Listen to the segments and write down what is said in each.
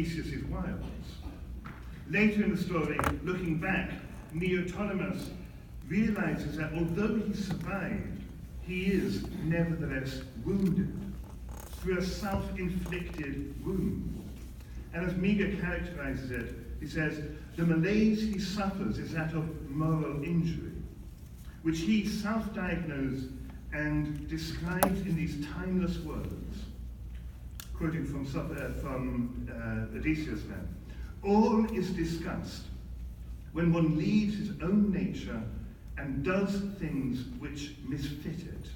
Odysseus' wiles. Later in the story, looking back, Neoptolemus realizes that although he survived, he is nevertheless wounded through a self-inflicted wound. And as Behr characterizes it, he says, the malaise he suffers is that of moral injury, which he self-diagnosed and describes in these timeless words, quoting from Odysseus then. All is discussed when one leaves his own nature and does things which misfit it.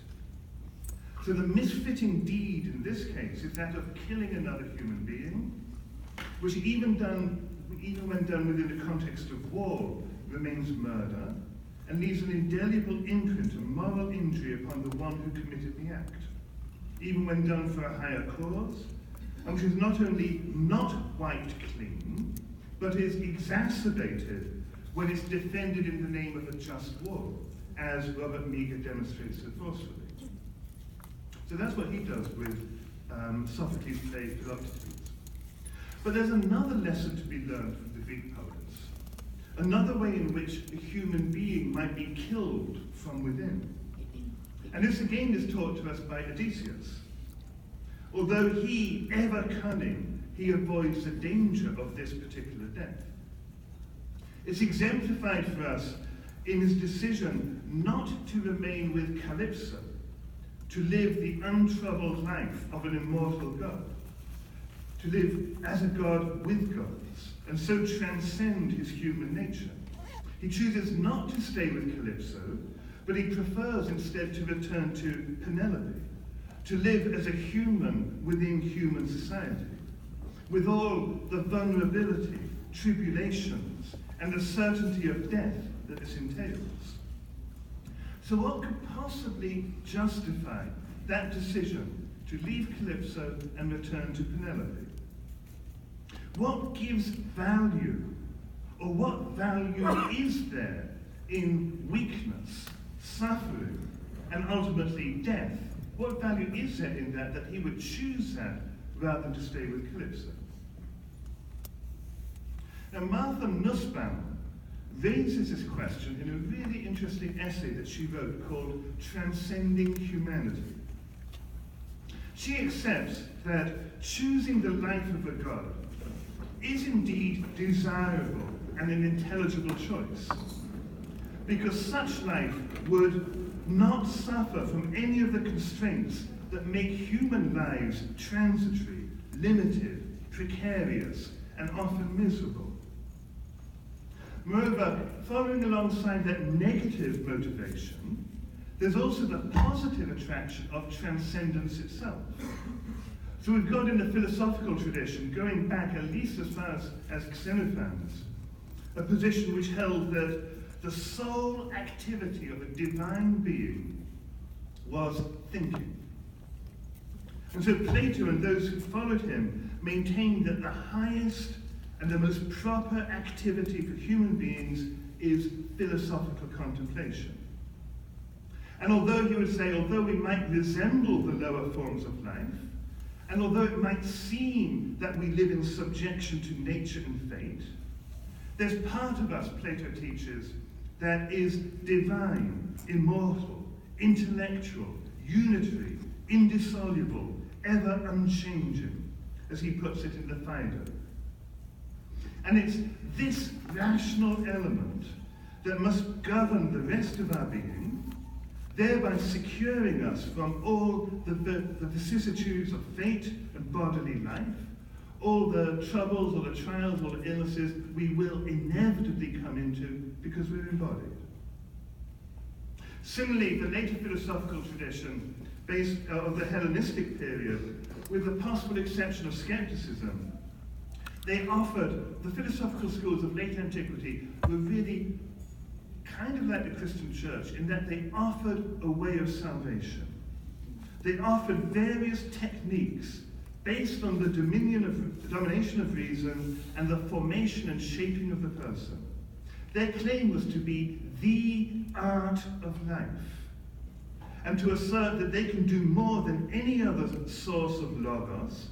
So the misfitting deed in this case is that of killing another human being, which even when done within the context of war, remains murder, and leaves an indelible imprint of moral injury upon the one who committed the act, even when done for a higher cause, and which is not only not wiped clean, but is exacerbated when it's defended in the name of a just war, as Robert Behr demonstrates so forcefully. So that's what he does with Sophocles' play Philoctetes. But there's another lesson to be learned from the Greek poets, another way in which a human being might be killed from within. And this again is taught to us by Odysseus. Although he, ever cunning, he avoids the danger of this particular death. It's exemplified for us in his decision not to remain with Calypso, to live the untroubled life of an immortal god, to live as a god with gods, and so transcend his human nature. He chooses not to stay with Calypso, but he prefers instead to return to Penelope, to live as a human within human society, with all the vulnerability, tribulations, and the certainty of death that this entails. So what could possibly justify that decision to leave Calypso and return to Penelope? What gives value, or what value is there in weakness, suffering, and ultimately death? What value is there in that he would choose that rather than to stay with Calypso? Now, Martha Nussbaum raises this question in a really interesting essay that she wrote called Transcending Humanity. She accepts that choosing the life of a god is indeed desirable and an intelligible choice, because such life would not suffer from any of the constraints that make human lives transitory, limited, precarious, and often miserable. Moreover, following alongside that negative motivation, there's also the positive attraction of transcendence itself. So we've got in the philosophical tradition, going back at least as far as Xenophon's, a position which held that the sole activity of a divine being was thinking. And so Plato and those who followed him maintained that the highest and the most proper activity for human beings is philosophical contemplation. And although he would say, although we might resemble the lower forms of life, and although it might seem that we live in subjection to nature and fate, there's part of us, Plato teaches, that is divine, immortal, intellectual, unitary, indissoluble, ever unchanging, as he puts it in the Phaedo. And it's this rational element that must govern the rest of our being, thereby securing us from all the vicissitudes of fate and bodily life, all the troubles or the trials or the illnesses we will inevitably come into because we're embodied. Similarly, the later philosophical tradition based of the Hellenistic period, with the possible exception of skepticism, they offered, the philosophical schools of late antiquity were really kind of like the Christian church in that they offered a way of salvation. They offered various techniques based on the domination of reason and the formation and shaping of the person. Their claim was to be the art of life, and to assert that they can do more than any other source of logos,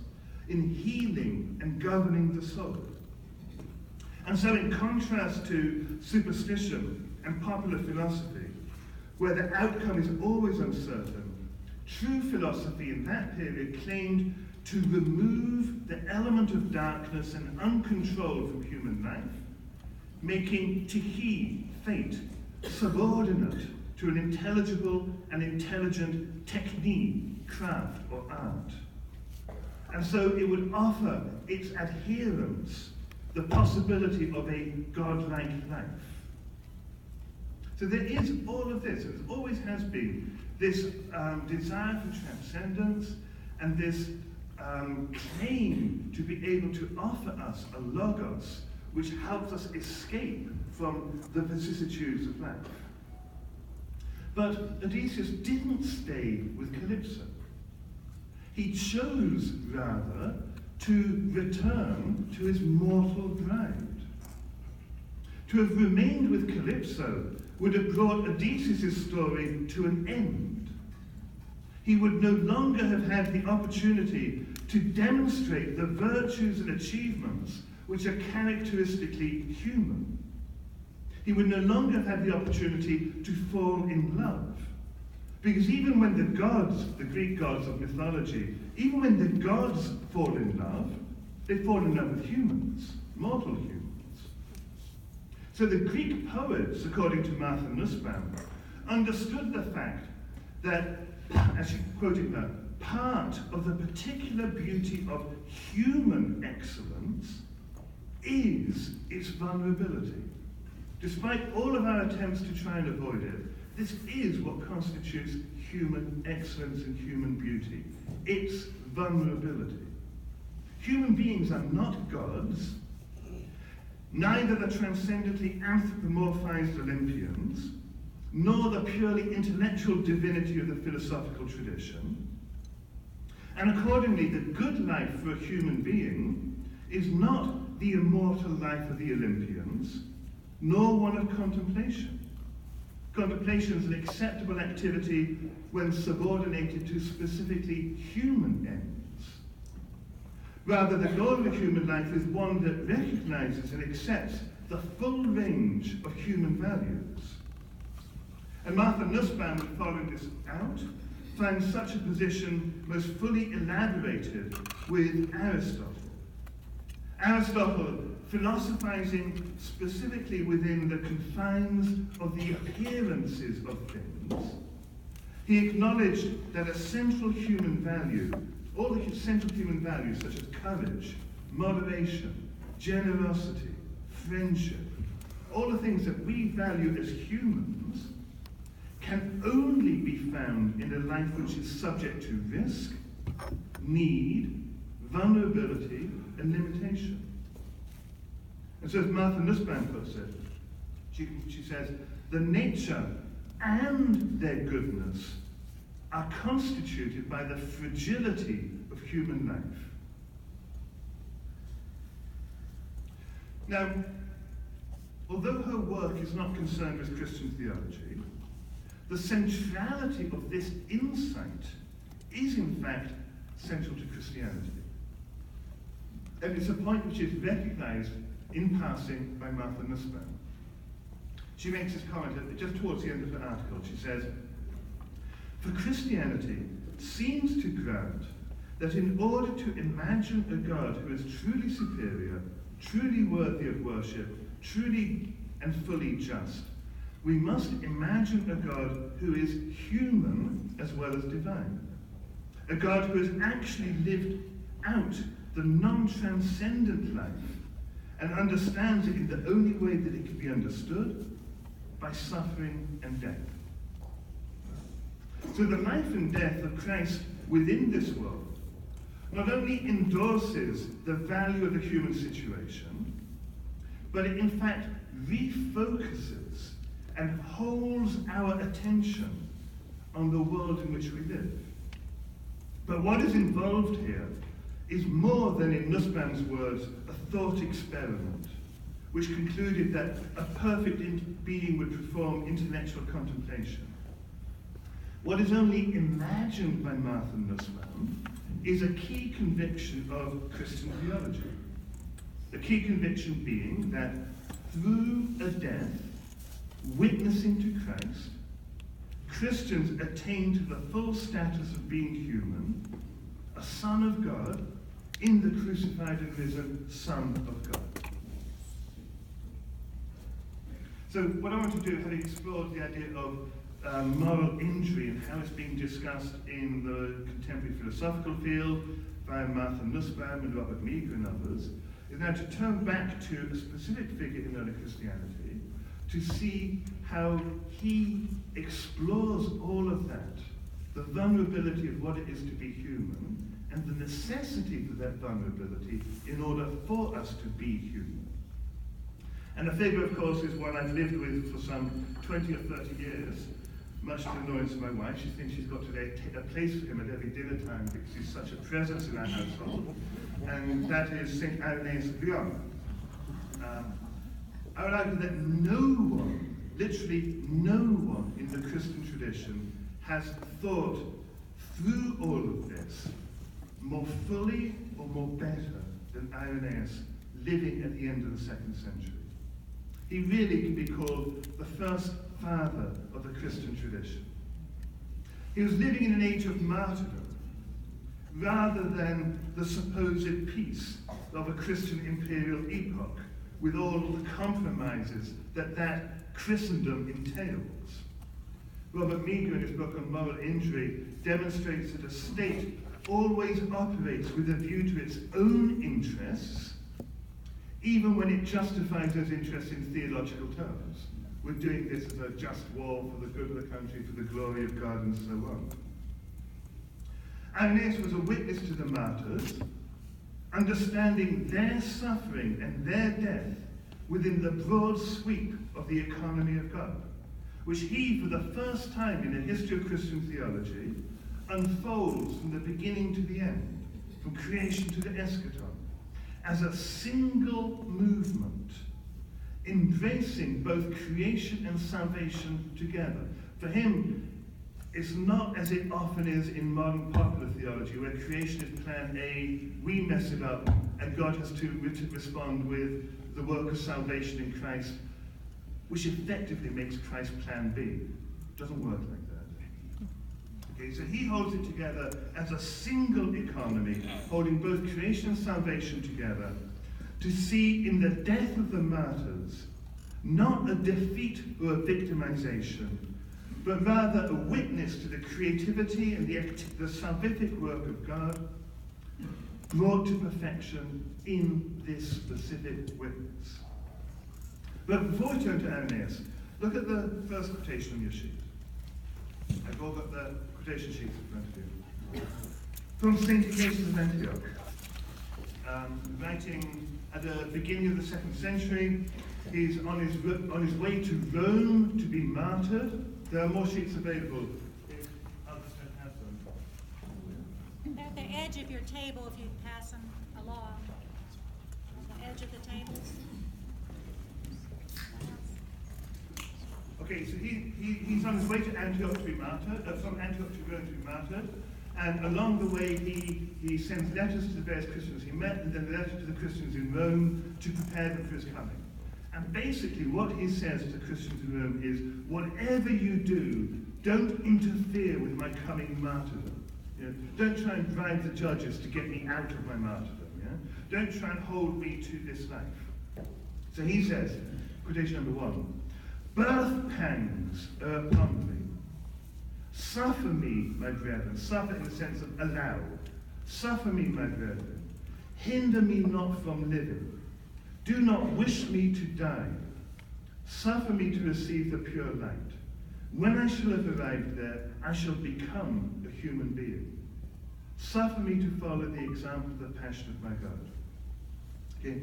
in healing and governing the soul. And so in contrast to superstition and popular philosophy, where the outcome is always uncertain, true philosophy in that period claimed to remove the element of darkness and uncontrol from human life, making tihi, fate, subordinate to an intelligible and intelligent technique, craft, or art. And so it would offer its adherents the possibility of a godlike life. So there is all of this, and there always has been, this desire for transcendence and this claim to be able to offer us a logos which helps us escape from the vicissitudes of life. But Odysseus didn't stay with Calypso. He chose, rather, to return to his mortal bride. To have remained with Calypso would have brought Odysseus' story to an end. He would no longer have had the opportunity to demonstrate the virtues and achievements which are characteristically human. He would no longer have had the opportunity to fall in love. Because even when the gods, the Greek gods of mythology, even when the gods fall in love, they fall in love with humans, mortal humans. So the Greek poets, according to Martha Nussbaum, understood the fact that, as she quoted her, part of the particular beauty of human excellence is its vulnerability. Despite all of our attempts to try and avoid it, this is what constitutes human excellence and human beauty. It's vulnerability. Human beings are not gods, neither the transcendently anthropomorphized Olympians, nor the purely intellectual divinity of the philosophical tradition. And accordingly, the good life for a human being is not the immortal life of the Olympians, nor one of contemplation. Contemplation is an acceptable activity when subordinated to specifically human ends. Rather, the goal of a human life is one that recognizes and accepts the full range of human values. And Martha Nussbaum, in following this out, finds such a position most fully elaborated with Aristotle. Aristotle, philosophizing specifically within the confines of the appearances of things, he acknowledged that a central human value, all the central human values such as courage, moderation, generosity, friendship, all the things that we value as humans, can only be found in a life which is subject to risk, need, vulnerability, and limitation. And so as Martha Nussbaum puts it, she says, the nature and their goodness are constituted by the fragility of human life. Now, although her work is not concerned with Christian theology, the centrality of this insight is in fact central to Christianity. And it's a point which is recognized in passing by Martha Nussbaum. She makes this comment just towards the end of the article. She says, for Christianity seems to grant that in order to imagine a God who is truly superior, truly worthy of worship, truly and fully just, we must imagine a God who is human as well as divine. A God who has actually lived out the non-transcendent life and understands it in the only way that it can be understood, by suffering and death. So the life and death of Christ within this world not only endorses the value of the human situation, but it in fact refocuses and holds our attention on the world in which we live. But what is involved here is more than, in Nussbaum's words, a thought experiment, which concluded that a perfect being would perform intellectual contemplation. What is only imagined by Martha Nussbaum is a key conviction of Christian theology. The key conviction being that through a death, witnessing to Christ, Christians attain to the full status of being human, a son of God, in the crucified and risen Son of God. So what I want to do, having explored the idea of moral injury and how it's being discussed in the contemporary philosophical field by Martha Nussbaum and Robert Meagher and others, is now to turn back to a specific figure in early Christianity to see how he explores all of that, the vulnerability of what it is to be human, and the necessity for that vulnerability in order for us to be human. And the figure, of course, is one I've lived with for some 20 or 30 years, much to the annoyance of my wife. She thinks she's got to take a place for him at every dinner time because he's such a presence in our household. And that is St. Irenaeus of Lyon. I would argue that no one, literally no one in the Christian tradition has thought through all of this more fully or more better than Irenaeus living at the end of the 2nd century. He really can be called the first father of the Christian tradition. He was living in an age of martyrdom rather than the supposed peace of a Christian imperial epoch with all the compromises that Christendom entails. Robert Meagher, in his book on moral injury, demonstrates that a state always operates with a view to its own interests, even when it justifies those interests in theological terms. We're doing this as a just war for the good of the country, for the glory of God, and so on. Irenaeus was a witness to the martyrs, understanding their suffering and their death within the broad sweep of the economy of God, which he, for the first time in the history of Christian theology, unfolds from the beginning to the end, from creation to the eschaton, as a single movement, embracing both creation and salvation together. For him, it's not as it often is in modern popular theology, where creation is plan A, we mess it up, and God has to respond with the work of salvation in Christ, which effectively makes Christ plan B. It doesn't work like that. Okay, so he holds it together as a single economy, holding both creation and salvation together, to see in the death of the martyrs not a defeat or a victimization, but rather a witness to the creativity and the salvific work of God brought to perfection in this specific witness. But before we turn to Irenaeus, look at the first quotation on your sheet. I've all got the quotation sheets in front of you. From St. Ignatius of Antioch, writing at the beginning of the 2nd century. He's on his way to Rome to be martyred. There are more sheets available if others don't have them. They're at the edge of your table if you pass them along. On the edge of the tables. Okay, so he's on his way to Antioch to be martyred, from Antioch to Rome to be martyred, and along the way he sends letters to the various Christians he met, and then a letter to the Christians in Rome to prepare them for his coming. And basically what he says to the Christians in Rome is, whatever you do, don't interfere with my coming martyrdom. You know, don't try and bribe the judges to get me out of my martyrdom. Yeah? Don't try and hold me to this life. So he says, quotation number 1, birth pangs are upon me. Suffer me, my brethren. Suffer in the sense of allow. Suffer me, my brethren. Hinder me not from living. Do not wish me to die. Suffer me to receive the pure light. When I shall have arrived there, I shall become a human being. Suffer me to follow the example of the passion of my God. Okay.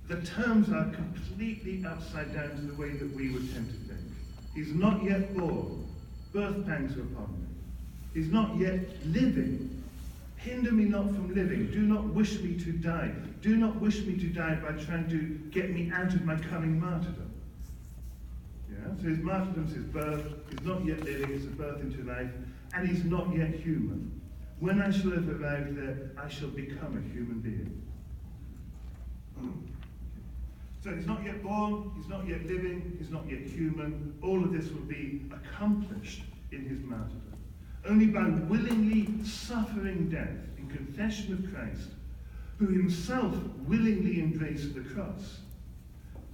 The terms are completely upside down to the way that we would tend to think. He's not yet born. Birth pangs are upon me. He's not yet living. Hinder me not from living. Do not wish me to die. Do not wish me to die by trying to get me out of my coming martyrdom. Yeah? So his martyrdom is his birth. He's not yet living. It's a birth into life. And he's not yet human. when I shall have arrived there, I shall become a human being. So he's not yet born, he's not yet living, he's not yet human. All of this will be accomplished in his martyrdom. Only by willingly suffering death in confession of Christ, who himself willingly embraced the cross.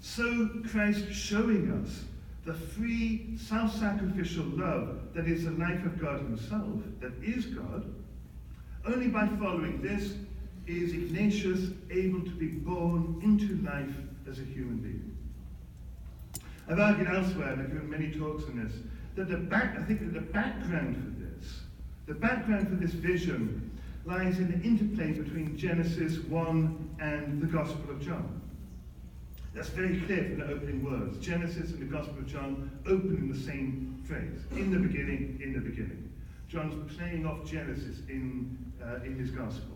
So Christ showing us the free, self-sacrificial love that is the life of God himself, that is God. Only by following this is Ignatius able to be born into life as a human being. I've argued elsewhere, and I've given many talks on this, that the background for this vision lies in the interplay between Genesis 1 and the Gospel of John. That's very clear from the opening words. Genesis and the Gospel of John open in the same phrase. In the beginning, in the beginning. John's playing off Genesis in his Gospel.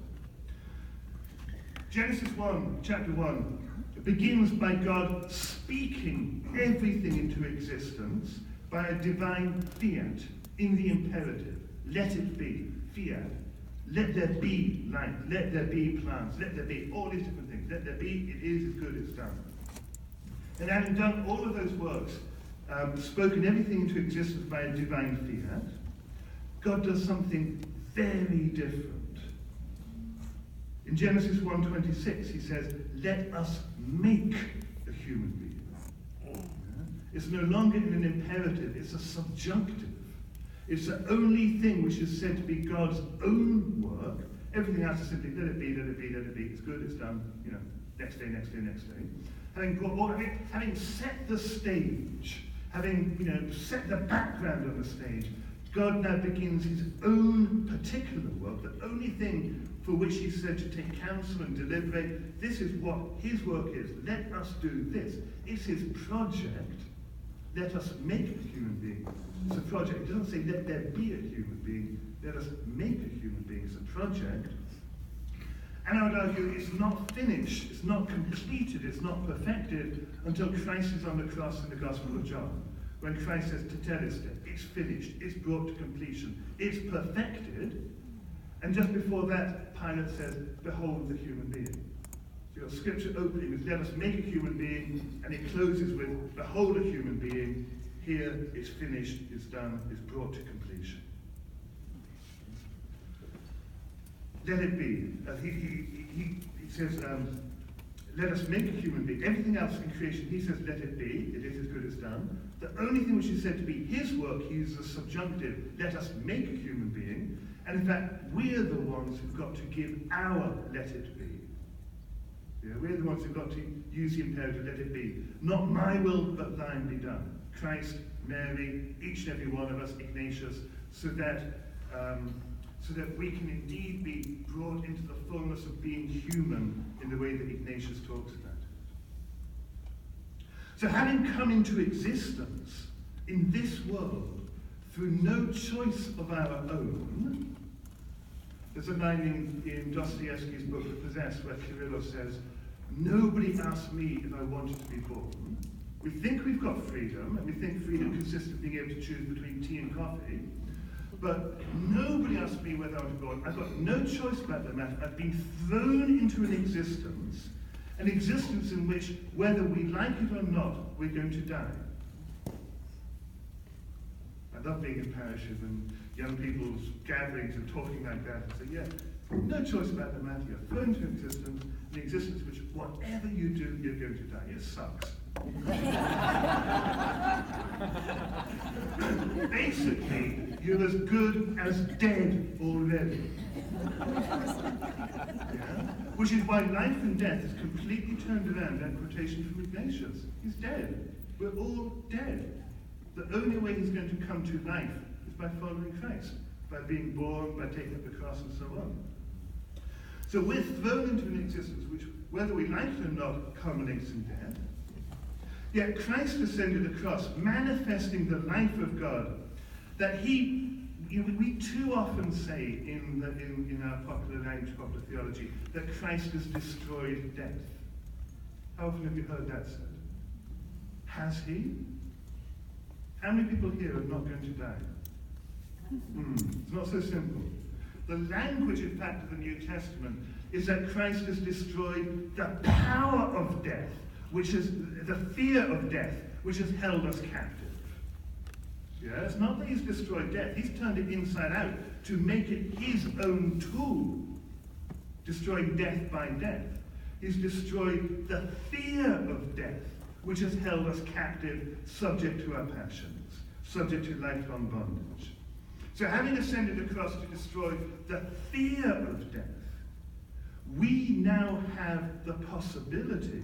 Genesis 1, chapter 1, begins by God speaking everything into existence by a divine fiat in the imperative. Let it be, fiat. Let there be light, let there be plants, let there be all these different things. Let there be, it is as good as done. And having done all of those works, spoken everything into existence by a divine fiat, God does something very different. In Genesis 1:26, he says, let us make a human being. Yeah? It's no longer in an imperative, it's a subjunctive. It's the only thing which is said to be God's own work. Everything else is simply, let it be, let it be, let it be. It's good, it's done, next day, next day, next day. Having set the stage, having set the background on the stage, God now begins his own particular work, the only thing for which he's said to take counsel and deliberate. This is what his work is. Let us do this. It's his project. Let us make a human being. It's a project. It doesn't say let there be a human being. Let us make a human being. It's a project. And I would argue it's not finished, it's not completed, it's not perfected until Christ is on the cross in the Gospel of John. When Christ says, tetelestai, it's finished, it's brought to completion, it's perfected. And just before that, Pilate says, behold the human being. So your scripture opening is, let us make a human being, and it closes with, behold a human being. Here, it's finished, it's done, it's brought to completion. Let it be. He says, let us make a human being. Everything else in creation, he says, let it be. It is as good as done. The only thing which is said to be his work, he uses a subjunctive, let us make a human being. And in fact, we're the ones who've got to give our let it be. Yeah, we're the ones who've got to use the imperative, let it be. Not my will, but thine be done. Christ, Mary, each and every one of us, Ignatius, so that we can indeed be brought into the fullness of being human in the way that Ignatius talks about it. So having come into existence in this world through no choice of our own, there's a line in Dostoevsky's book, The Possessed, where Kyrillos says, nobody asked me if I wanted to be born. We think we've got freedom, and we think freedom consists of being able to choose between tea and coffee. But nobody asked me whether I was born. I've got no choice about the matter. I've been thrown into an existence in which, whether we like it or not, we're going to die. I love being in parishes and young people's gatherings and talking like that and say, yeah, no choice about the matter. You're thrown into existence, an existence in which whatever you do, you're going to die. It sucks. Basically, you're as good as dead already. Yeah? Which is why life and death is completely turned around, that quotation from Ignatius. He's dead. We're all dead. The only way he's going to come to life is by following Christ, by being born, by taking up the cross, and so on. So we're thrown into an existence which, whether we like it or not, culminates in death. Yet Christ ascended across, manifesting the life of God, that we too often say in our popular language, popular theology, that Christ has destroyed death. How often have you heard that said? Has he? How many people here are not going to die? It's not so simple. The language, in fact, of the New Testament is that Christ has destroyed the power of death, which is the fear of death, which has held us captive. Yeah, it's not that he's destroyed death, he's turned it inside out to make it his own tool, destroying death by death. He's destroyed the fear of death, which has held us captive, subject to our passions, subject to lifelong bondage. So having ascended across to destroy the fear of death, we now have the possibility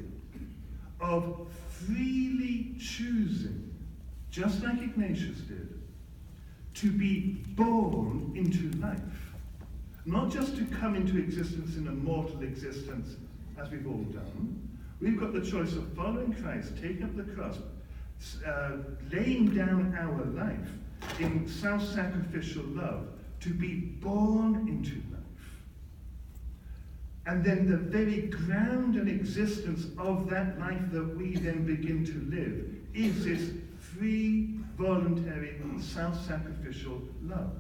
of freely choosing, just like Ignatius did, to be born into life. Not just to come into existence in a mortal existence, as we've all done. We've got the choice of following Christ, taking up the cross, laying down our life in self-sacrificial love, to be born into life. And then the very ground and existence of that life that we then begin to live is this free, voluntary, self-sacrificial love,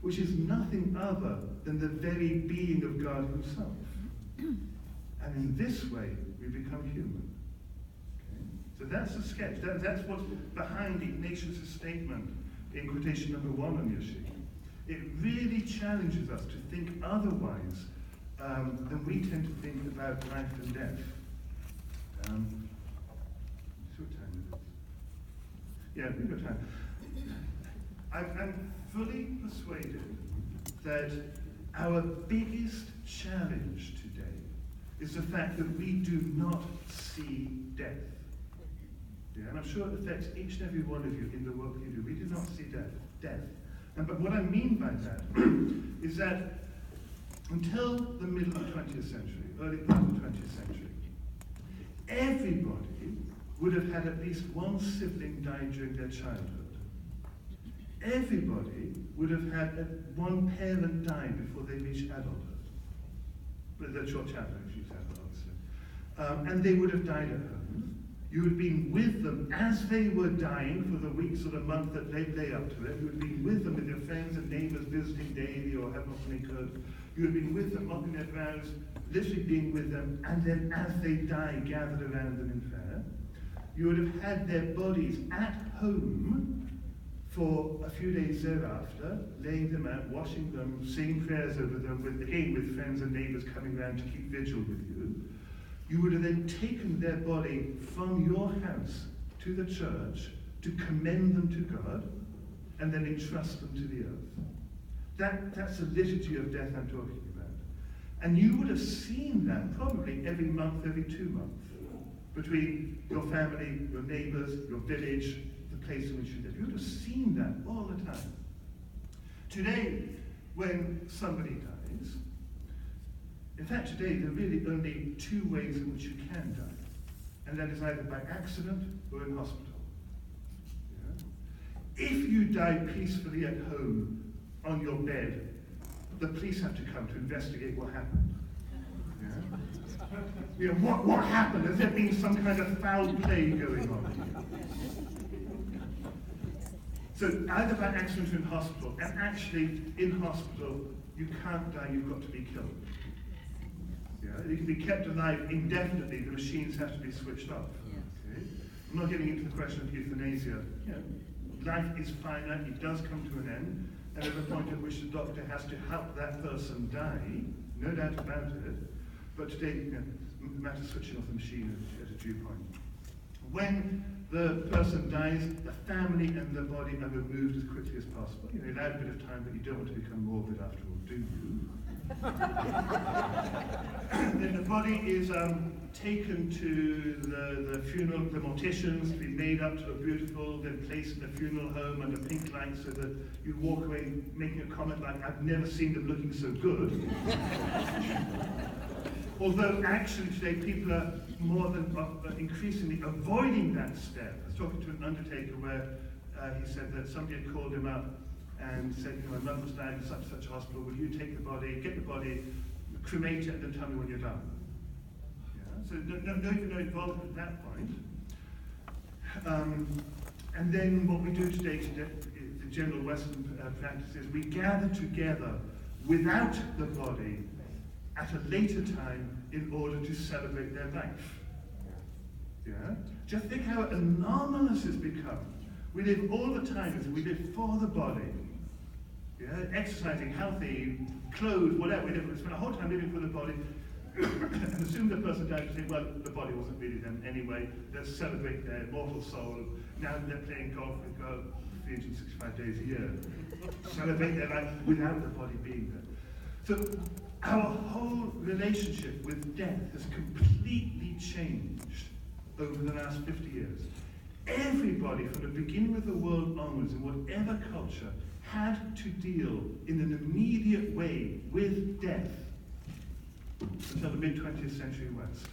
which is nothing other than the very being of God himself. And in this way, we become human. Okay? So that's the sketch. That's what's behind Ignatius' statement in quotation number 1 on your sheet. It really challenges us to think otherwise than we tend to think about life and death. What time is it? Yeah, we've got time. I'm fully persuaded that our biggest challenge today is the fact that we do not see death. Yeah, and I'm sure it affects each and every one of you in the work you do. We do not see death. But what I mean by that is that until the middle of the 20th century, early part of the 20th century, everybody would have had at least one sibling die during their childhood. Everybody would have had one parent die before they reached adulthood. But the short childhood, if you said, obviously. And they would have died at home. You had been with them as they were dying for the weeks or the month that they lay up to it. You had been with them with your friends and neighbors visiting daily or however often they could. You had been with them, mopping their brows, literally being with them, and then as they died, gathered around them in prayer. You would have had their bodies at home for a few days thereafter, laying them out, washing them, saying prayers over them, with friends and neighbors coming around to keep vigil with you. You would have then taken their body from your house to the church to commend them to God, and then entrust them to the earth. That's the liturgy of death I'm talking about. And you would have seen that probably every month, every 2 months, between your family, your neighbors, your village, the place in which you live. You would have seen that all the time. Today, when somebody dies, in fact today there are really only 2 ways in which you can die. And that is either by accident or in hospital. Yeah? If you die peacefully at home on your bed, the police have to come to investigate what happened. Yeah? You know, what happened? Has there been some kind of foul play going on? So either by accident or in hospital, and actually in hospital you can't die, you've got to be killed. Yeah? You can be kept alive indefinitely, the machines have to be switched off. Okay? I'm not getting into the question of euthanasia. You know, life is finite, it does come to an end, and at the point at which the doctor has to help that person die, no doubt about it, but today, you know, the matter of switching off the machine at a due point. When the person dies, the family and the body are removed as quickly as possible. You know, allow a bit of time, but you don't want to become morbid after all, do you? Then the body is taken to the funeral, the morticians, to be made up to look beautiful, then placed in a funeral home under pink lights so that you walk away making a comment like, I've never seen them looking so good. Although actually today people are more than increasingly avoiding that step. I was talking to an undertaker where he said that somebody had called him up and said, you know, my mother's died in such and such a hospital, will you take the body, get the body, cremate it, and then tell me when you're done? Yeah? So no involvement at that point. And then what we do today, the general Western practice is we gather together without the body at a later time in order to celebrate their life. Yeah? Just think how anomalous it's become. We live all the time as we live for the body. Yeah? Exercising, healthy, clothes, whatever. We spend a whole time living for the body and assume the person died and say, well, the body wasn't really them anyway. Let's celebrate their mortal soul. Now they're playing golf with God 365 days a year. Celebrate their life without the body being there. So our whole relationship with death has completely changed over the last 50 years. Everybody from the beginning of the world onwards, in whatever culture, had to deal in an immediate way with death until the mid-20th century West.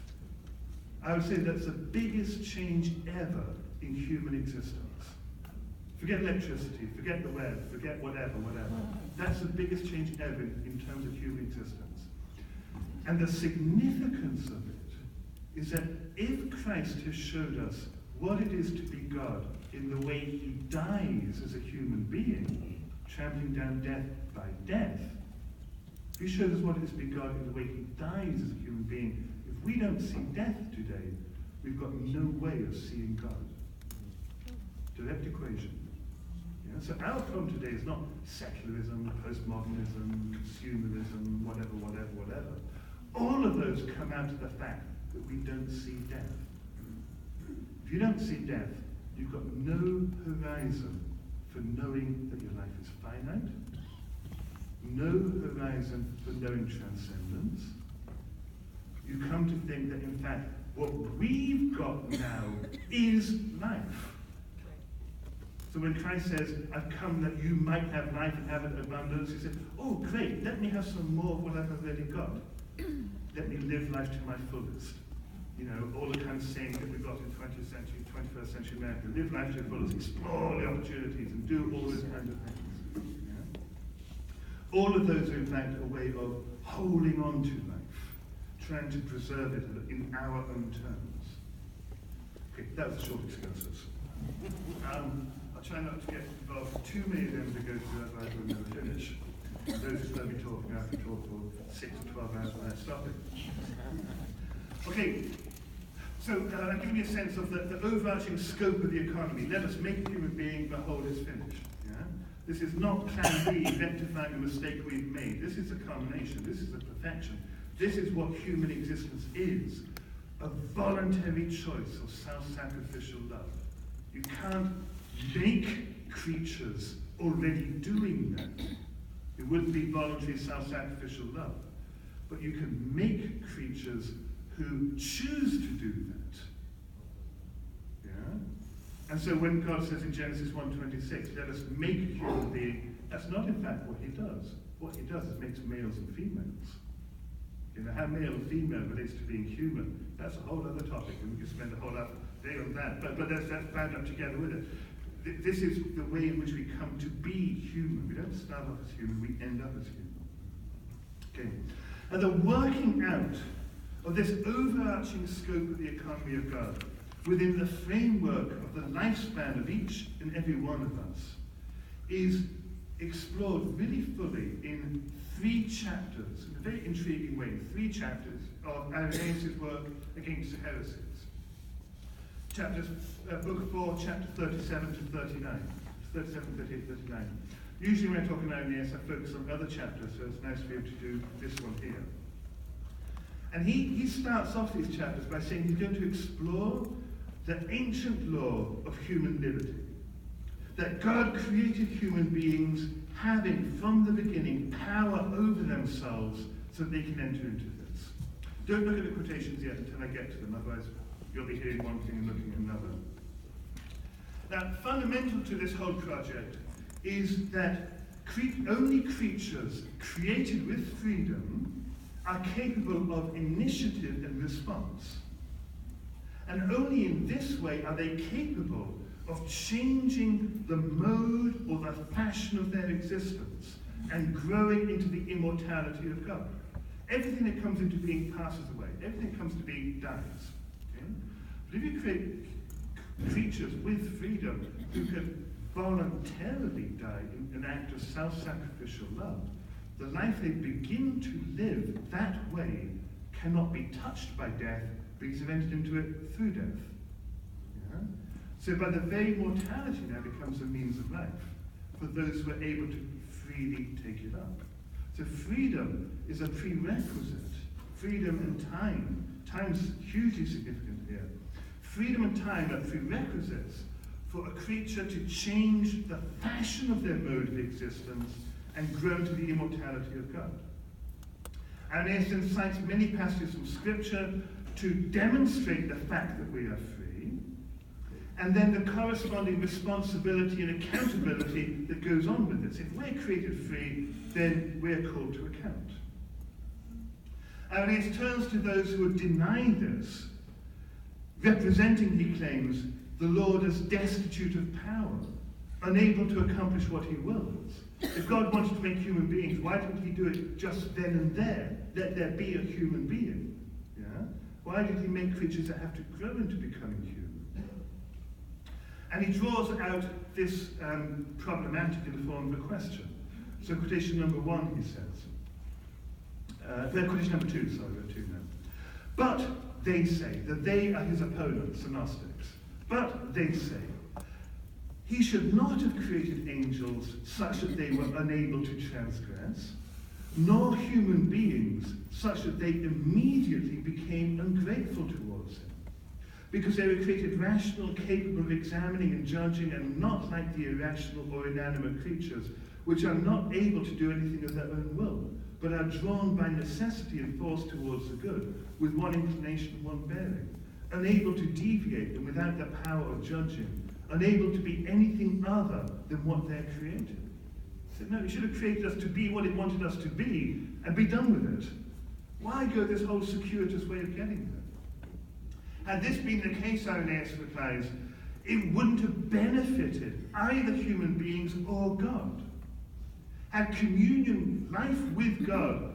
I would say that's the biggest change ever in human existence. Forget electricity, forget the web, forget whatever. That's the biggest change ever in terms of human existence. And the significance of it is that if Christ has showed us what it is to be God in the way he dies as a human being, trampling down death by death, if he shows us what it is to be God in the way he dies as a human being, if we don't see death today, we've got no way of seeing God. Direct equation. Yeah? So our problem today is not secularism, postmodernism, consumerism, whatever. All of those come out of the fact that we don't see death. If you don't see death, you've got no horizon for knowing that your life is finite, no horizon for knowing transcendence. You come to think that, in fact, what we've got now is life. So when Christ says, I've come that you might have life and have it in abundance, he said, oh, great, let me have some more of what I've already got. Let me live life to my fullest. You know, all the kind of sayings that we've got in 20th century, 21st century America. Live life to the fullest, explore the opportunities, and do all those kinds of things. Yeah? All of those are, in fact, a way of holding on to life, trying to preserve it in our own terms. Okay, that was a short excursus. I'll try not to get involved too many of them to go through, otherwise we'll never finish. Those who heard me talking, I can talk for 6 or 12 hours without stopping. Okay, so I'm giving you a sense of the overarching scope of the economy. Let us make a human being, behold, is finished. Yeah? This is not plan B, rectifying a mistake we've made. This is a culmination. This is a perfection. This is what human existence is. A voluntary choice of self-sacrificial love. You can't make creatures already doing that. It wouldn't be voluntary self-sacrificial love. But you can make creatures who choose to do that. Yeah? And so when God says in Genesis 1:26, let us make a human being, that's not in fact what he does. What he does is makes males and females. You know, how male and female relates to being human, that's a whole other topic, and we could spend a whole other day on that, but that's bound up together with it. This is the way in which we come to be human. We don't start off as human, we end up as human. Okay. And the working out of this overarching scope of the economy of God within the framework of the lifespan of each and every one of us is explored really fully in 3 chapters, in a very intriguing way, 3 chapters of Irenaeus' work against the heresies. Book 4, chapter 37 to 39. 37, 38, 39. Usually when I talk about Irenaeus, I focus on other chapters, so it's nice to be able to do this one here. And he starts off these chapters by saying he's going to explore the ancient law of human liberty. That God created human beings having, from the beginning, power over themselves so that they can enter into this. Don't look at the quotations yet until I get to them, otherwise you'll be hearing one thing and looking at another. Now, fundamental to this whole project is that only creatures created with freedom are capable of initiative and response. And only in this way are they capable of changing the mode or the fashion of their existence and growing into the immortality of God. Everything that comes into being passes away. Everything that comes to being dies. Okay? But if you create creatures with freedom who can voluntarily die in an act of self-sacrificial love, the life they begin to live that way cannot be touched by death because they've entered into it through death. Yeah? So by the very mortality now becomes a means of life for those who are able to freely take it up. So freedom is a prerequisite. Freedom and time. Time's hugely significant here. Freedom and time are prerequisites for a creature to change the fashion of their mode of existence and grow to the immortality of God. Irenaeus cites many passages from Scripture to demonstrate the fact that we are free, and then the corresponding responsibility and accountability that goes on with this. If we're created free, then we're called to account. Irenaeus turns to those who would deny this, representing, he claims, the Lord as destitute of power, unable to accomplish what he wills. If God wanted to make human beings, why didn't he do it just then and there? Let there be a human being. Yeah? Why did he make creatures that have to grow into becoming human? And he draws out this problematic in the form of a question. So quotation number 1, he says. Quotation number 2, sorry, we've got 2 now. But they say, that they are his opponents, the Gnostics. But they say, he should not have created angels such that they were unable to transgress, nor human beings such that they immediately became ungrateful towards him, because they were created rational, capable of examining and judging, and not like the irrational or inanimate creatures, which are not able to do anything of their own will, but are drawn by necessity and forced towards the good, with one inclination and one bearing, unable to deviate and without the power of judging, unable to be anything other than what they're created. So no, he should have created us to be what it wanted us to be and be done with it. Why go this whole circuitous way of getting there? Had this been the case, Irenaeus replies, it wouldn't have benefited either human beings or God. Had communion, life with God,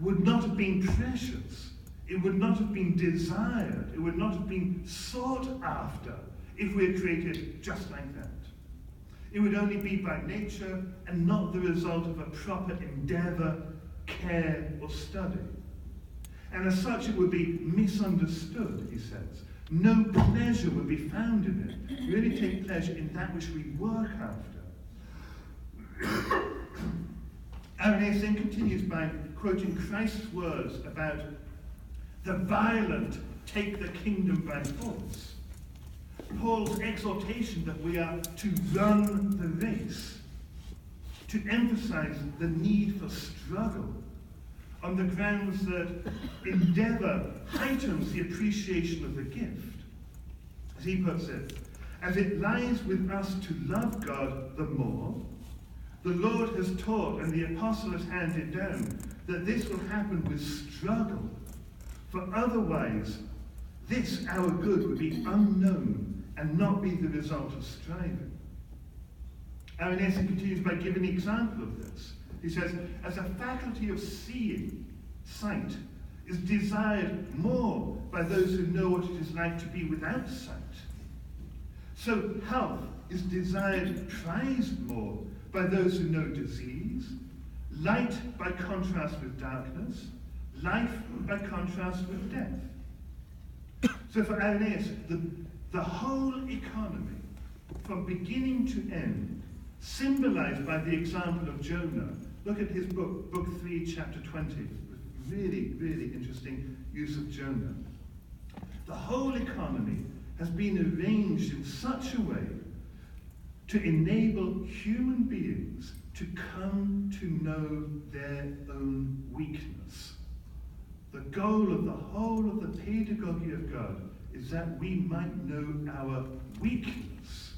would not have been precious. It would not have been desired. It would not have been sought after if we were created just like that. It would only be by nature and not the result of a proper endeavor, care, or study. And as such, it would be misunderstood, he says. No pleasure would be found in it. We only take pleasure in that which we work after. Irenaeus then continues by quoting Christ's words about the violent take the kingdom by force. Paul's exhortation that we are to run the race, to emphasize the need for struggle, on the grounds that endeavor heightens the appreciation of the gift. As he puts it, as it lies with us to love God the more, the Lord has taught and the apostle has handed down that this will happen with struggle, for otherwise this our good would be unknown and not be the result of striving. Irenaeus continues by giving an example of this. He says, as a faculty of seeing, sight, is desired more by those who know what it is like to be without sight, so health is desired, prized more by those who know disease, light by contrast with darkness, life by contrast with death. So for Irenaeus, the whole economy, from beginning to end, symbolized by the example of Jonah. Look at his book 3, chapter 20. Really, really interesting use of Jonah. The whole economy has been arranged in such a way to enable human beings to come to know their own weakness. The goal of the whole of the pedagogy of God is that we might know our weakness.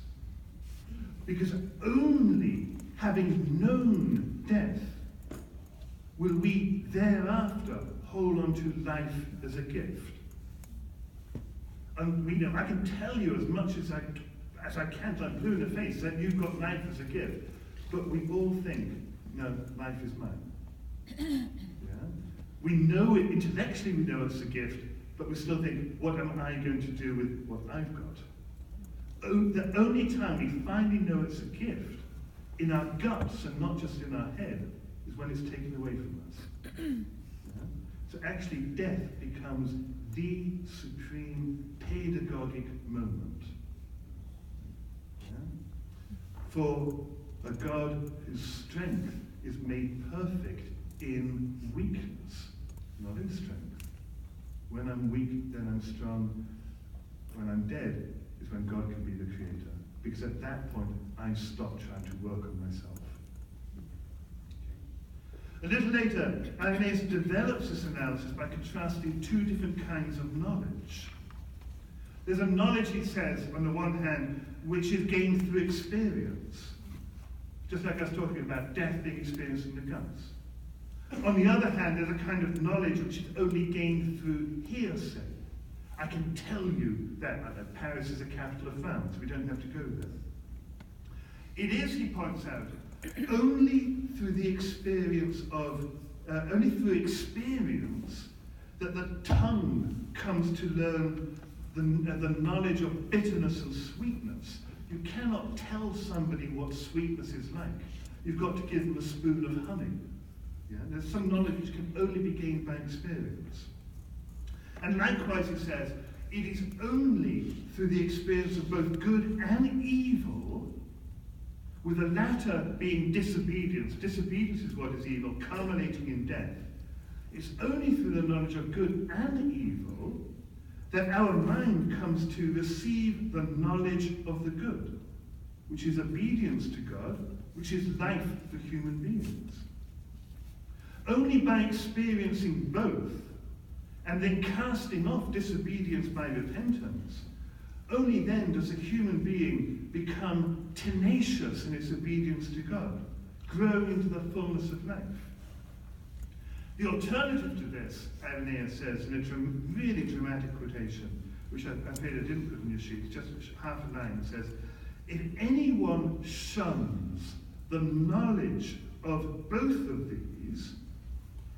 Because only having known death will we thereafter hold on to life as a gift. And I can tell you as much as I can, I'm blue in the face, that you've got life as a gift. But we all think, no, life is mine. Yeah? We know it, intellectually we know it's a gift, but we still think, what am I going to do with what I've got? The only time we finally know it's a gift, in our guts and not just in our head, is when it's taken away from us. Yeah? So actually death becomes the supreme pedagogic moment. Yeah? For a God whose strength is made perfect in weakness, not in strength. When I'm weak, then I'm strong. When I'm dead is when God can be the creator. Because at that point, I stop trying to work on myself. A little later, Irenaeus develops this analysis by contrasting two different kinds of knowledge. There's a knowledge, he says, on the one hand, which is gained through experience. Just like I was talking about death being experienced in the guts. On the other hand, there's a kind of knowledge which is only gained through hearsay. I can tell you that Paris is a capital of France. We don't have to go there. It is, he points out, only through experience that the tongue comes to learn the knowledge of bitterness and sweetness. You cannot tell somebody what sweetness is like. You've got to give them a spoon of honey. Yeah? There's some knowledge which can only be gained by experience. And likewise, he says, it is only through the experience of both good and evil, with the latter being disobedience. Disobedience is what is evil, culminating in death. It's only through the knowledge of good and evil that our mind comes to receive the knowledge of the good, which is obedience to God, which is life for human beings. Only by experiencing both, and then casting off disobedience by repentance, only then does a human being become tenacious in its obedience to God, grow into the fullness of life. The alternative to this, Irenaeus says in a really dramatic quotation, which I'm afraid I didn't put in your sheets, just half a line, it says, if anyone shuns the knowledge of both of these,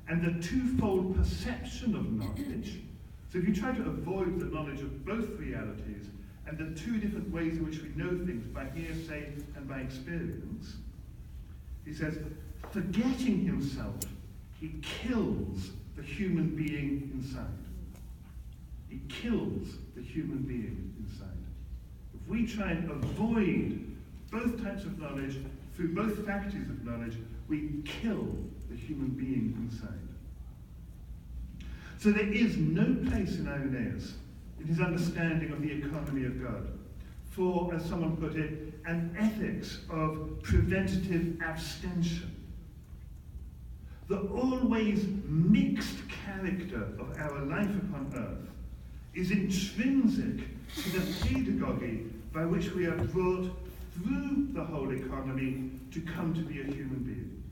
and the twofold perception of knowledge, so if you try to avoid the knowledge of both realities, and the two different ways in which we know things, by hearsay and by experience, he says, forgetting himself, he kills the human being inside. He kills the human being inside. If we try and avoid both types of knowledge through both faculties of knowledge, we kill the human being inside. So there is no place in Irenaeus, in his understanding of the economy of God, for, as someone put it, an ethics of preventative abstention. The always mixed character of our life upon earth is intrinsic to the pedagogy by which we are brought through the whole economy to come to be a human being.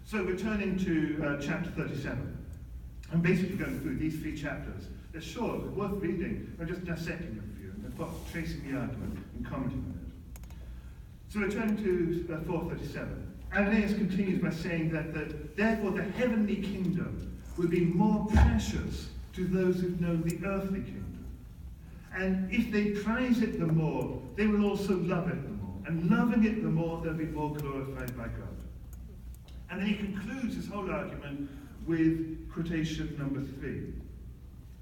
So we're turning to chapter 37. I'm basically going through these 3 chapters. They're short, they're worth reading. I'm just dissecting them for you, and tracing the argument and commenting on it. So we're turning to 437. Irenaeus continues by saying that therefore the heavenly kingdom will be more precious to those who've known the earthly kingdom. And if they prize it the more, they will also love it the more. And loving it the more, they'll be more glorified by God. And then he concludes his whole argument with quotation number 3.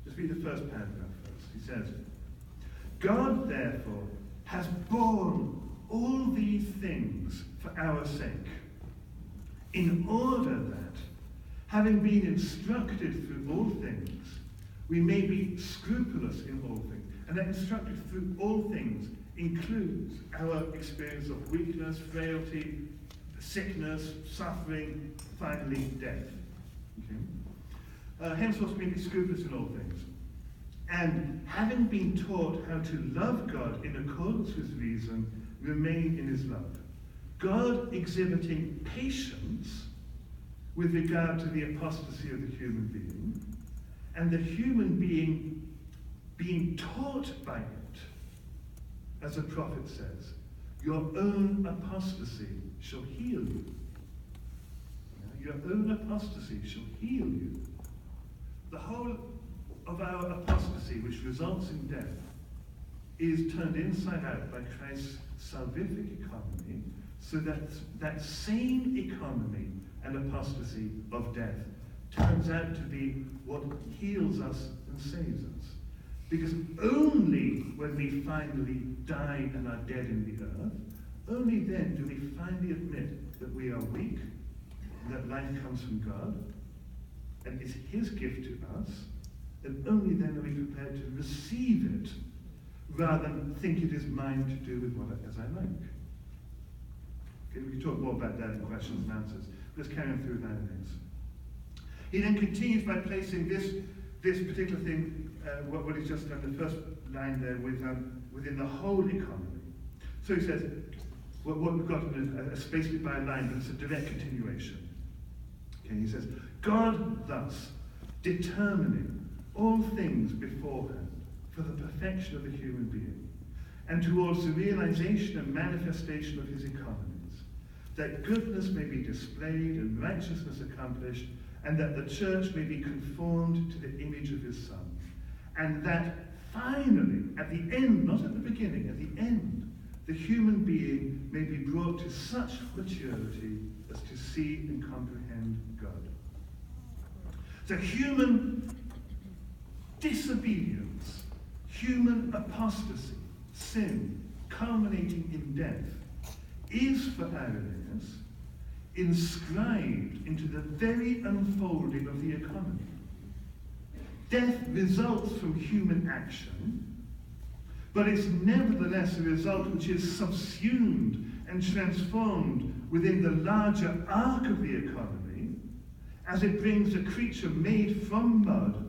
Just read the first paragraph first. He says, God, therefore, has borne all these things for our sake, in order that, having been instructed through all things, we may be scrupulous in all things. And that instructed through all things includes our experience of weakness, frailty, sickness, suffering, finally death. Okay? Henceforth we may be scrupulous in all things. And having been taught how to love God in accordance with reason, remain in his love. God exhibiting patience with regard to the apostasy of the human being, and the human being taught by it, as the prophet says, your own apostasy shall heal you. Your own apostasy shall heal you. The whole of our apostasy, which results in death, is turned inside out by Christ's salvific economy so that that same economy and apostasy of death turns out to be what heals us and saves us. Because only when we finally die and are dead in the earth, only then do we finally admit that we are weak, and that life comes from God, and is His gift to us, and only then are we prepared to receive it, rather than think it is mine to do with what as I like. Okay, we can talk more about that in questions and answers. Let's carry on through that next. He then continues by placing this particular thing, what he's just done, the first line there, within the whole economy. So he says, what we've got is basically by a line, but it's a direct continuation. Okay, he says, God thus determining all things beforehand for the perfection of the human being, and towards the realization and manifestation of his economies, that goodness may be displayed and righteousness accomplished, and that the church may be conformed to the image of his Son, and that finally, at the end, not at the beginning, at the end, the human being may be brought to such maturity as to see and comprehend God. So human disobedience, human apostasy, sin, culminating in death, is for Irenaeus inscribed into the very unfolding of the economy. Death results from human action, but it's nevertheless a result which is subsumed and transformed within the larger arc of the economy, as it brings a creature made from mud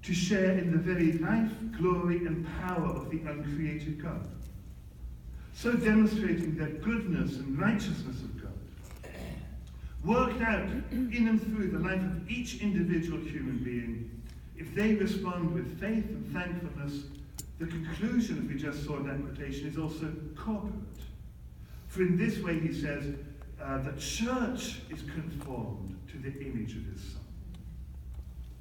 to share in the very life, glory, and power of the uncreated God, so demonstrating that goodness and righteousness of God, worked out in and through the life of each individual human being, if they respond with faith and thankfulness, the conclusion, as we just saw in that quotation, is also corporate. For in this way, he says, the church is conformed to the image of his Son.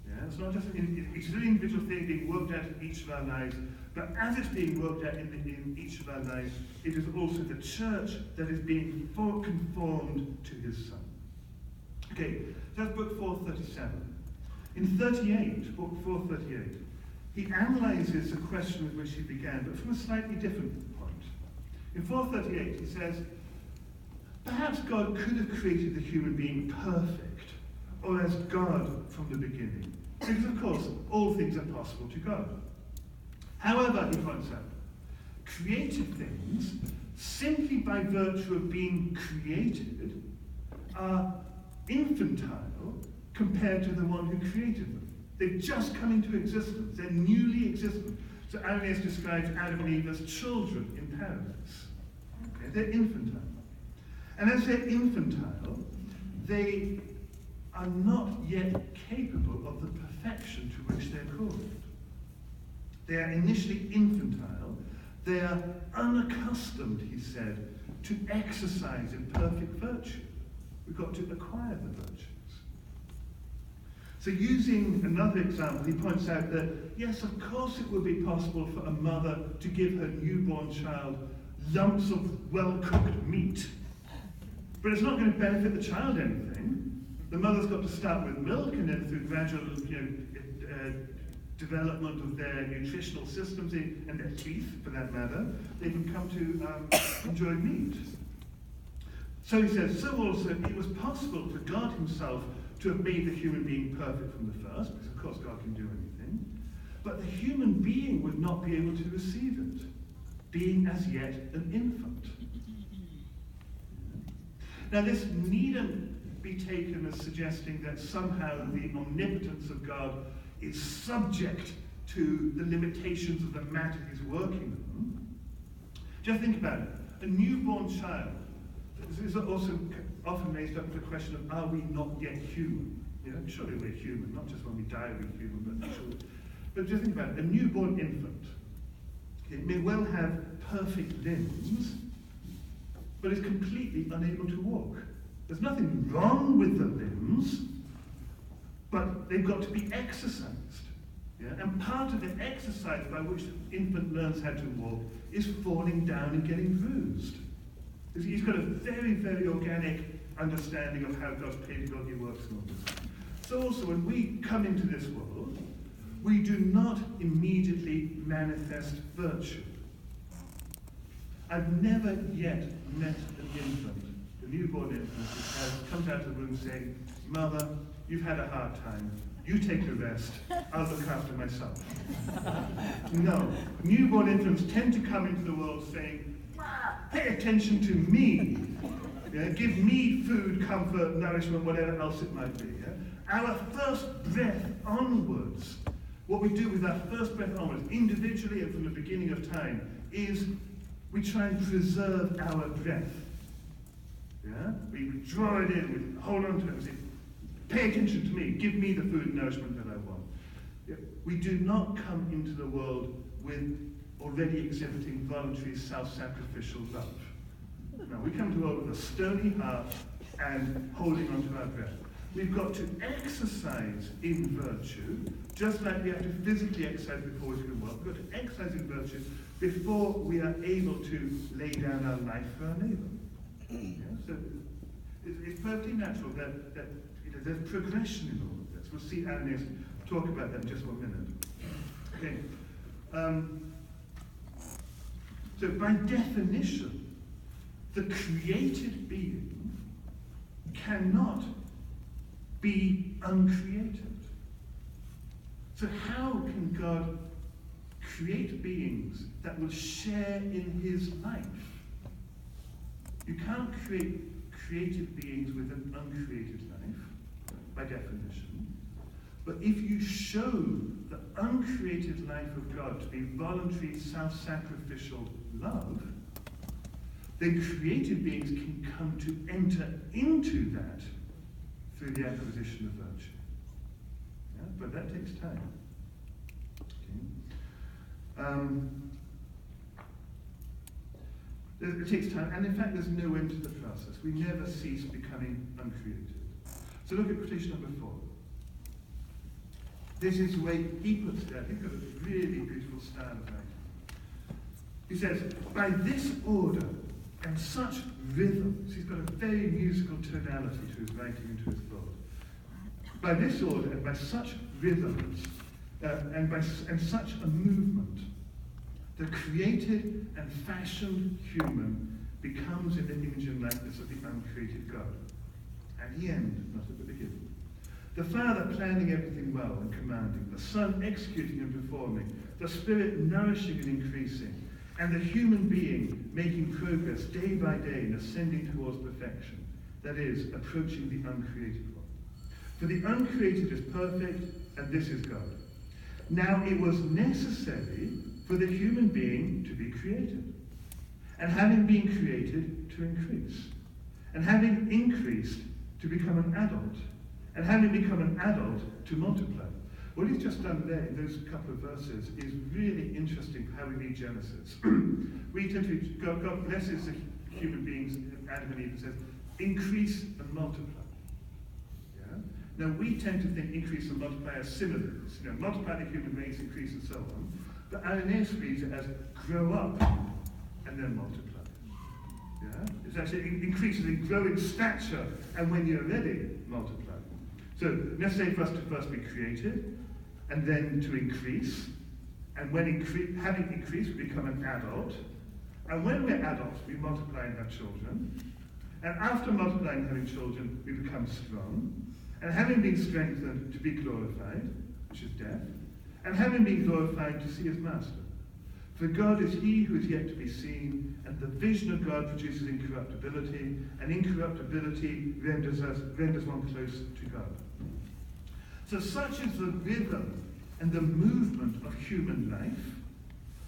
Yeah, it's not just an individual thing being worked out in each of our lives, but as it's being worked out in each of our lives, it is also the church that is being conformed to his Son. Okay, so that's book 437. In 38, book 438, he analyzes the question with which he began, but from a slightly different point. In 438, he says, perhaps God could have created the human being perfect, or as God from the beginning, because of course, all things are possible to God. However, he points out, created things, simply by virtue of being created, are infantile compared to the one who created them. They've just come into existence. They're newly existent. So Irenaeus describes Adam and Eve as children in paradise. Okay? They're infantile. And as they're infantile, they are not yet capable of the perfection to which they're called. They are initially infantile. They are unaccustomed, he said, to exercise in perfect virtue. We've got to acquire the virtues. So using another example, he points out that, yes, of course it would be possible for a mother to give her newborn child lumps of well-cooked meat. But it's not going to benefit the child anything. The mother's got to start with milk, and then through gradual development of their nutritional systems and their teeth, for that matter, they can come to enjoy meat. So he says, so also it was possible for God himself to have made the human being perfect from the first, because of course God can do anything, but the human being would not be able to receive it, being as yet an infant. Now this needn't be taken as suggesting that somehow the omnipotence of God is subject to the limitations of the matter he's working on. Just think about it. A newborn child is also often raised up the question of, are we not yet human? You know, surely we're human, not just when we die we're human, but surely. But just think about it. A newborn infant, it may well have perfect limbs, but is completely unable to walk. There's nothing wrong with the limbs, but they've got to be exercised. Yeah? And part of the exercise by which the infant learns how to walk is falling down and getting bruised. He's got a very, very organic understanding of how God's pedagogy works and all this. So also, when we come into this world, we do not immediately manifest virtue. I've never yet met an infant, a newborn infant, that comes out of the room saying, "Mother, you've had a hard time. You take the rest. I'll look after myself." No. Newborn infants tend to come into the world saying, "Pay attention to me. Yeah? Give me food, comfort, nourishment, whatever else it might be." Yeah? Our first breath onwards, what we do with our first breath onwards, individually and from the beginning of time, is we try and preserve our breath. Yeah? We draw it in, we hold on to it and say, "Pay attention to me, give me the food and nourishment that I want." Yeah? We do not come into the world with already exhibiting voluntary self-sacrificial love. No, we come to the world with a stony heart and holding on to our breath. We've got to exercise in virtue, just like we have to physically exercise before we can work. We've got to exercise in virtue before we are able to lay down our life for our neighbour. Yeah? So it's perfectly natural that there's progression in all of this. We'll see Ananias talk about that in just 1 minute. Okay. So by definition, the created being cannot be uncreated. So how can God create beings that will share in his life? You can't create created beings with an uncreated life, by definition. But if you show the uncreated life of God to be voluntary, self-sacrificial love, then created beings can come to enter into that through the acquisition of virtue. Yeah? But that takes time. Okay. It takes time, and in fact there's no end to the process. We never cease becoming uncreated. So look at quotation number 4. This is the way he puts it. I think of a really beautiful style of writing. He says, "By this order and such rhythms," he's got a very musical tonality to his writing and to his thought. "By this order and by such rhythms and such a movement, the created and fashioned human becomes in the image and likeness of the uncreated God." At the end, not at the beginning. "The Father planning everything well and commanding, the Son executing and performing, the Spirit nourishing and increasing, and the human being making progress day by day and ascending towards perfection, that is, approaching the uncreated one. For the uncreated is perfect, and this is God. Now it was necessary for the human being to be created, and having been created, to increase, and having increased, to become an adult, and having become an adult, to multiply." What he's just done there in those couple of verses is really interesting for how we read Genesis. We tend to, God blesses the human beings, Adam and Eve, and says, "Increase and multiply." Yeah? Now we tend to think increase and multiply as synonyms. You know, multiply the human race, increase, and so on. But Ananias reads it as grow up and then multiply. Yeah? It's actually increases in grow in stature, and when you're ready, multiply. So necessary for us to first be created, and then to increase. And when having increased, we become an adult. And when we're adults, we multiply and have children. And after multiplying and having children, we become strong. And having been strengthened, to be glorified, which is death. And having been glorified, to see his master. For God is he who is yet to be seen, and the vision of God produces incorruptibility, and incorruptibility renders one close to God. So such is the rhythm and the movement of human life,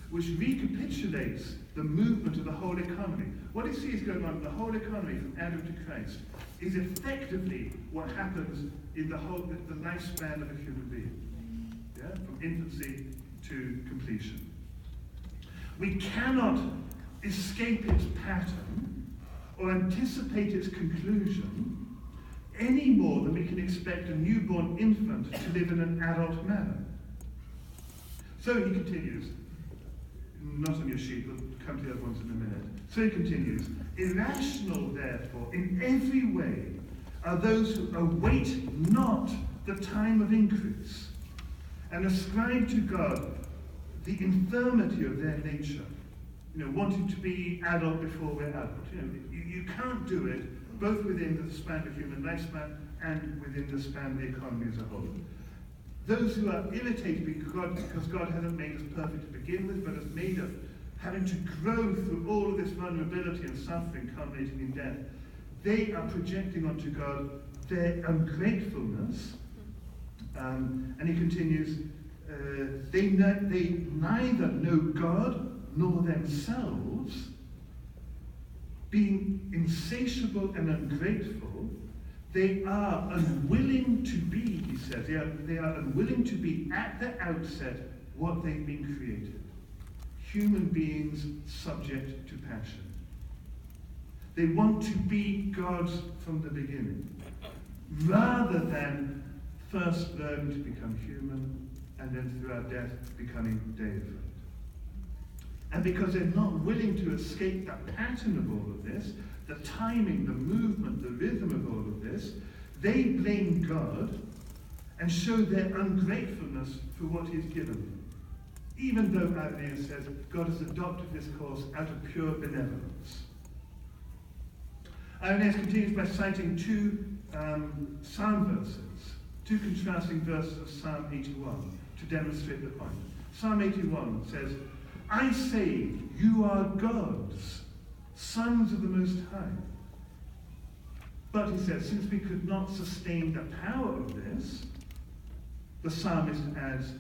which recapitulates the movement of the whole economy. What you see is going on in the whole economy from Adam to Christ is effectively what happens in the lifespan of a human being, yeah? From infancy to completion. We cannot escape its pattern or anticipate its conclusion any more than we can expect a newborn infant to live in an adult manner. So he continues, not on your sheet, we'll come to the other ones in a minute. So he continues, irrational, therefore, in every way, are those who await not the time of increase, and ascribe to God the infirmity of their nature. Wanting to be adult before we're adult. You can't do it both within the span of human lifespan and within the span of the economy as a whole. Those who are irritated because God hasn't made us perfect to begin with, but has made us having to grow through all of this vulnerability and suffering culminating in death, they are projecting onto God their ungratefulness. And he continues, they neither know God nor themselves, being insatiable and ungrateful. They are unwilling to be, he says, they are unwilling to be at the outset what they've been created. Human beings subject to passion. They want to be gods from the beginning, rather than first learning to become human and then throughout death becoming deified. And because they're not willing to escape the pattern of all of this, the timing, the movement, the rhythm of all of this, they blame God and show their ungratefulness for what he's given them. Even though Irenaeus says God has adopted this course out of pure benevolence. Irenaeus continues by citing two psalm verses, two contrasting verses of Psalm 81 to demonstrate the point. Psalm 81 says, I say, you are gods, sons of the Most High. But he says, since we could not sustain the power of this, the psalmist adds,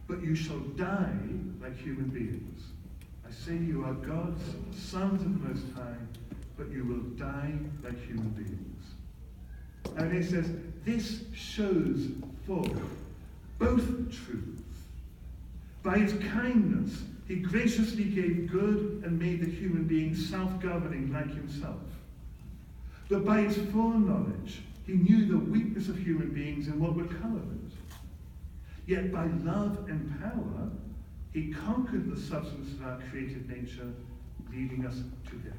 but you shall die like human beings. I say you are gods, sons of the Most High, but you will die like human beings. And he says, this shows forth both truths. By his kindness, he graciously gave good and made the human being self-governing like himself. But by his foreknowledge, he knew the weakness of human beings and what would come of it. Yet by love and power, he conquered the substance of our created nature, leading us to death.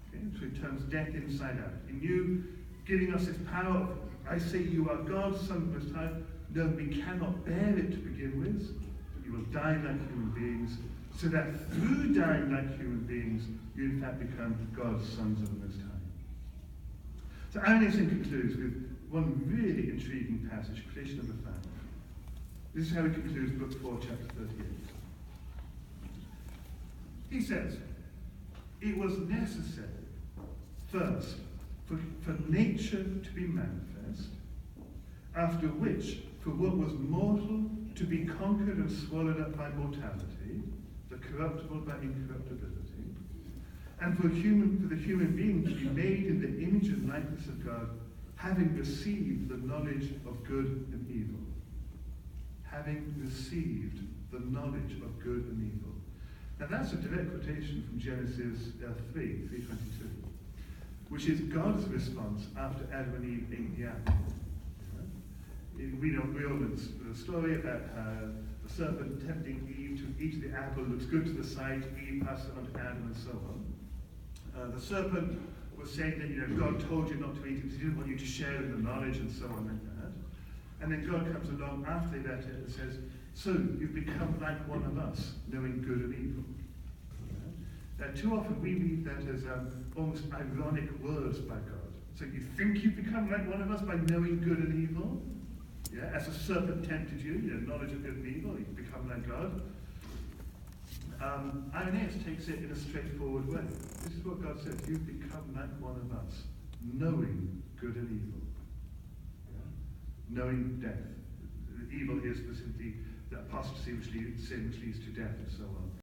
Okay? So he turns death inside out. He knew, giving us his power, I say you are God, Son of the Most High. No, we cannot bear it to begin with, but you will die like human beings, so that through dying like human beings, you in fact become God's sons of the Most High. So Irenaeus concludes with one really intriguing passage, creation of the family. This is how he concludes Book 4, chapter 38. He says, it was necessary, first, for nature to be manifest, after which, for what was mortal to be conquered and swallowed up by mortality, the corruptible by incorruptibility, and for the human being to be made in the image and likeness of God, having received the knowledge of good and evil. Having received the knowledge of good and evil. Now that's a direct quotation from Genesis 3:22, which is God's response after Adam and Eve ate the apple. We all know the story about the serpent tempting Eve to eat the apple, looks good to the sight, Eve passes it on to Adam and so on. The serpent was saying that God told you not to eat it because he didn't want you to share in the knowledge and so on like that. And then God comes along after they ate it and says, so you've become like one of us, knowing good and evil. Too often we read that as almost ironic words by God. So you think you've become like one of us by knowing good and evil? Yeah, as the serpent tempted you, knowledge of good and evil, you become like God. Irenaeus takes it in a straightforward way. This is what God says, you've become like one of us, knowing good and evil. Yeah? Knowing death. The evil is specifically the apostasy which leads to death and so on.